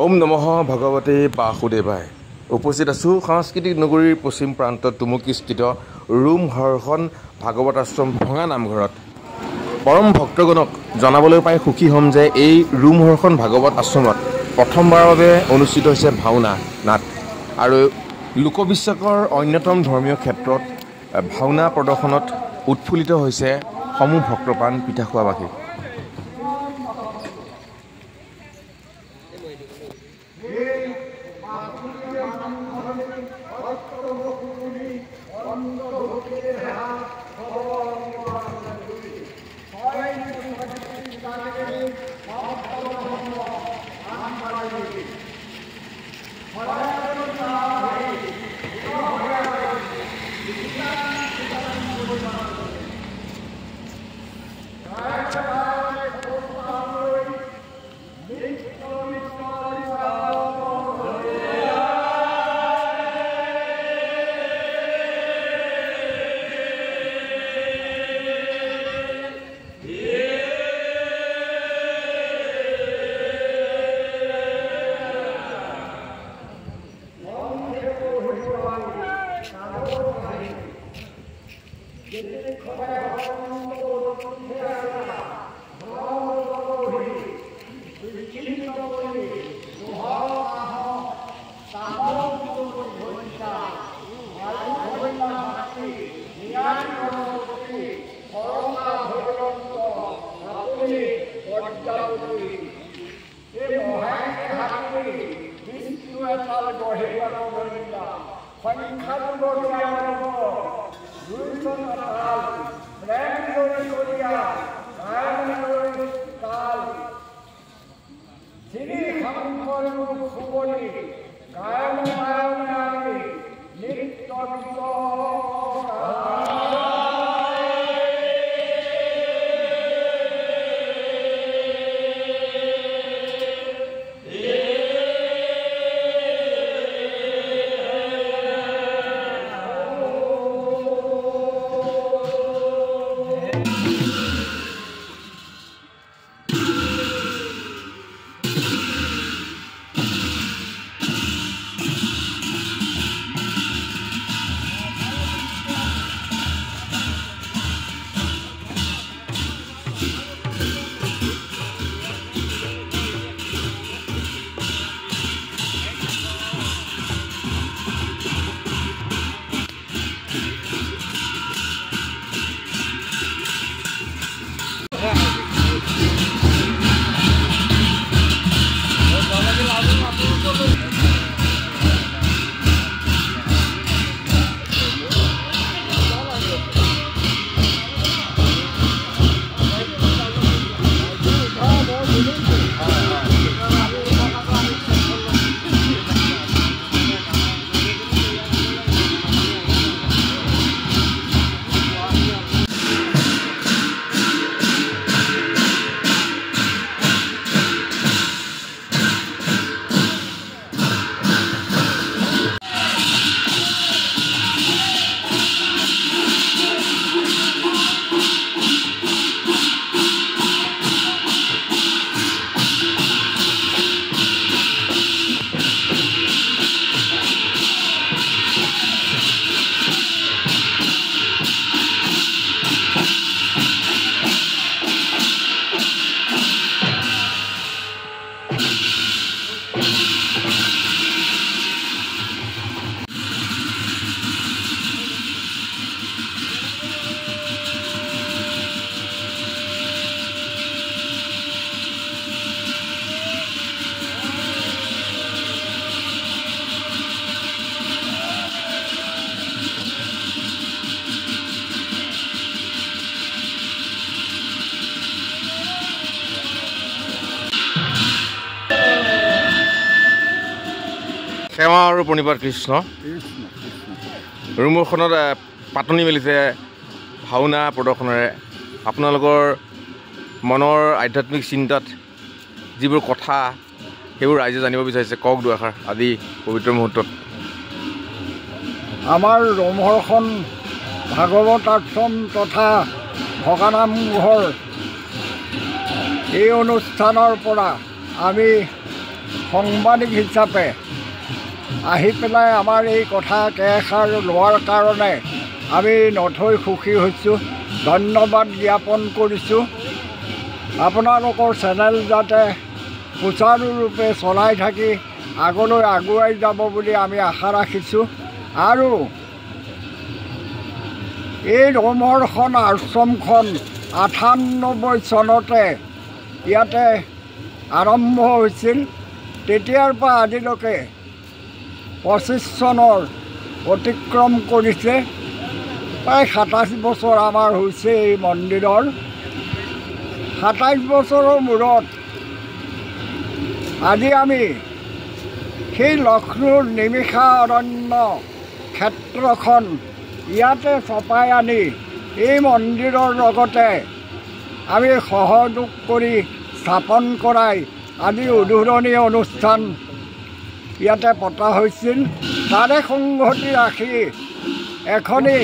ওম নমঃ ভগৱতে বাসুদেৱায়। উপস্থিত আছোঁ সাংস্কৃতিক নগৰীৰ পশ্চিম প্ৰান্তত টুমুকীস্থিত ৰুম হৰ্ষণ ভাগৱত আশ্ৰম ভঙা নামঘৰত। পৰম ভক্তগণক জনাবলৈ পাই সুখী হ'ম যে এই ৰুম হৰ্ষণ ভাগৱত আশ্ৰমত প্ৰথমবাৰৰ বাবে অনুষ্ঠিত হৈছে ভাওনা নাট আৰু লোকবিশ্বাসৰ অন্যতম ধৰ্মীয় ক্ষেত্ৰত ভাওনা প্ৰদৰ্শনত উৎফুল্লিত হৈছে সমূহ ভক্তপ্ৰাণ পিঠাখোৱাবাসী। সেৱা আৰু প্ৰণিপাত কৃষ্ণ। ৰুমখনত পাতনি মেলিছে ভাওনা প্ৰদৰ্শনেৰে। আপোনালোকৰ মনৰ আধ্যাত্মিক চিন্তাত যিবোৰ কথা সেইবোৰ ৰাইজে জানিব বিচাৰিছে, কওক দুআষাৰ আজি পবিত্ৰ মুহূৰ্তত। আমাৰ ৰুম হৰ্ষণ ভাগৱত আশ্ৰম তথা ভঙা নামঘৰ এই অনুষ্ঠানৰ পৰা আমি সাংবাদিক হিচাপে আহি পেলাই আমাৰ এই কথা কেষাৰ লোৱাৰ কাৰণে আমি নথৈ সুখী হৈছোঁ। ধন্যবাদ জ্ঞাপন কৰিছোঁ। আপোনালোকৰ চেনেল যাতে সুচাৰুৰূপে চলাই থাকি আগলৈ আগুৱাই যাব বুলি আমি আশা ৰাখিছোঁ। আৰু এই ৰোমহৰ্ষণ আশ্ৰমখন 98 চনতে ইয়াতে আৰম্ভ হৈছিল। তেতিয়াৰ পৰা আজিলৈকে 25 চনৰ অতিক্ৰম কৰিছে। প্ৰায় 27 বছৰ আমাৰ হৈছে এই মন্দিৰৰ। 27 বছৰৰ মূৰত আজি আমি সেই লক্ষ্ণৌৰ নিমিষা অৰণ্য ক্ষেত্ৰখন ইয়াতে চপাই আনি এই মন্দিৰৰ লগতে আমি সহযোগ কৰি স্থাপন কৰাই আজি উদ্বোধনী অনুষ্ঠান ইয়াতে পতা হৈছিল। তাৰে সংগতি ৰাখি এখনি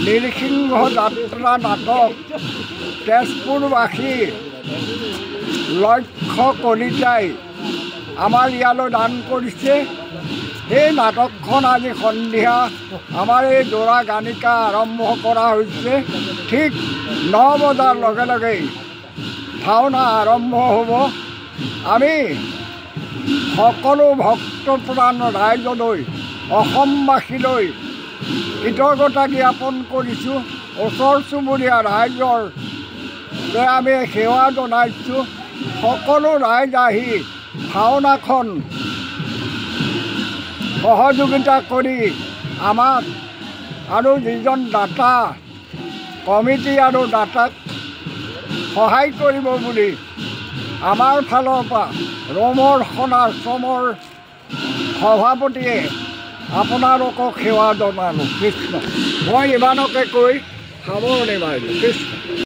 নৃসিংহ যাত্ৰা নাটক তেজপুৰবাসী লক্ষ্য কলিতাই আমাৰ ইয়ালৈ দান কৰিছে। সেই নাটকখন আজি সন্ধিয়া আমাৰ এই দৌৰা গানিকা আৰম্ভ কৰা হৈছে। ঠিক 9 বজাৰ লগে লগেই ভাওনা আৰম্ভ হ'ব। আমি সকলো ভক্তপ্ৰাণ ৰাইজলৈ অসমবাসীলৈ কৃতজ্ঞতা জ্ঞাপন কৰিছোঁ। ওচৰ চুবুৰীয়া ৰাইজৰ আমি সেৱা জনাইছোঁ। সকলো ৰাইজ আহি ভাওনাখন সহযোগিতা কৰি আমাক আৰু যিজন দাতা কমিটি আৰু দাতাক সহায় কৰিব বুলি আমাৰ ফালৰ পৰা ৰোমহৰ্ষণ আশ্ৰমৰ সভাপতিয়ে আপোনালোকক সেৱা জনালোঁ। কৃষ্ণ। মই ইমানকে কৈ সামৰণি মাৰিলোঁ। কৃষ্ণ।